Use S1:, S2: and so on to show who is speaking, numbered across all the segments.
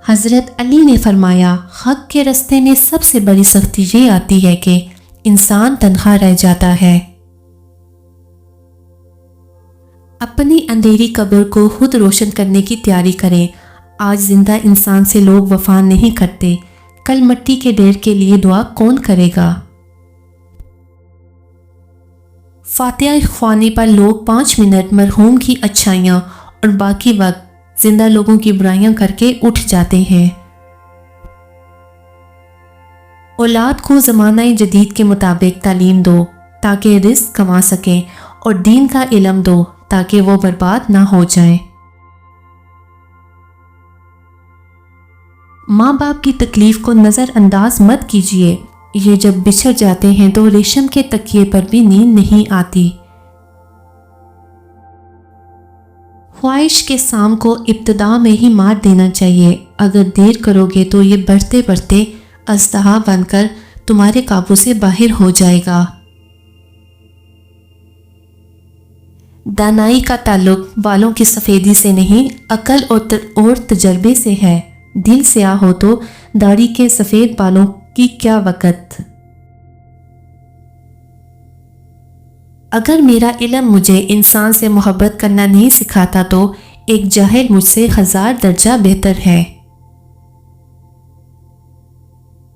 S1: حضرت علی نے فرمایا، حق کے راستے میں سب سے بڑی سختی یہ آتی ہے کہ انسان تنہا رہ جاتا ہے۔ اپنی اندھیری قبر کو خود روشن کرنے کی تیاری کریں۔ آج زندہ انسان سے لوگ وفا نہیں کرتے، کل مٹی کے ڈھیر کے لیے دعا کون کرے گا؟ فاتحہ خوانی پر لوگ 5 منٹ مرحوم کی اچھائیاں اور باقی وقت زندہ لوگوں کی برائیاں کر کے اٹھ جاتے ہیں۔ اولاد کو زمانہ جدید کے مطابق تعلیم دو تاکہ رزق کما سکیں، اور دین کا علم دو تاکہ وہ برباد نہ ہو جائیں۔ ماں باپ کی تکلیف کو نظر انداز مت کیجیے، یہ جب بچھڑ جاتے ہیں تو ریشم کے تکیے پر بھی نیند نہیں آتی۔ خواہش کے سام کو ابتدا میں ہی مار دینا چاہیے، اگر دیر کرو گے تو یہ بڑھتے بڑھتے اژدہا بن کر تمہارے قابو سے باہر ہو جائے گا۔ دانائی کا تعلق بالوں کی سفیدی سے نہیں، عقل اور تجربے سے ہے۔ دل سیاہ ہو تو داڑھی کے سفید بالوں کی کیا وقت۔ اگر میرا علم مجھے انسان سے محبت کرنا نہیں سکھاتا تو ایک جاہل مجھ سے 1000 درجہ بہتر ہے۔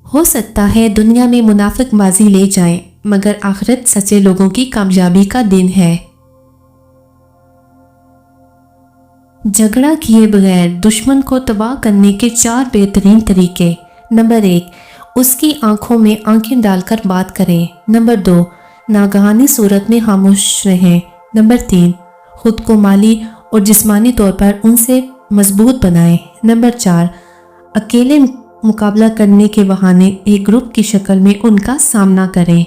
S1: ہو سکتا ہے دنیا میں منافق بازی لے جائیں، مگر آخرت سچے لوگوں کی کامیابی کا دن ہے۔ جھگڑا کیے بغیر دشمن کو تباہ کرنے کے 4 بہترین طریقے۔ نمبر 1، اس کی آنکھوں میں آنکھیں ڈال کر بات کریں۔ نمبر 2، ناگہانی صورت میں خاموش رہیں۔ نمبر 3، خود کو مالی اور جسمانی طور پر ان سے مضبوط بنائیں۔ نمبر 4، اکیلے مقابلہ کرنے کے بہانے ایک گروپ کی شکل میں ان کا سامنا کریں۔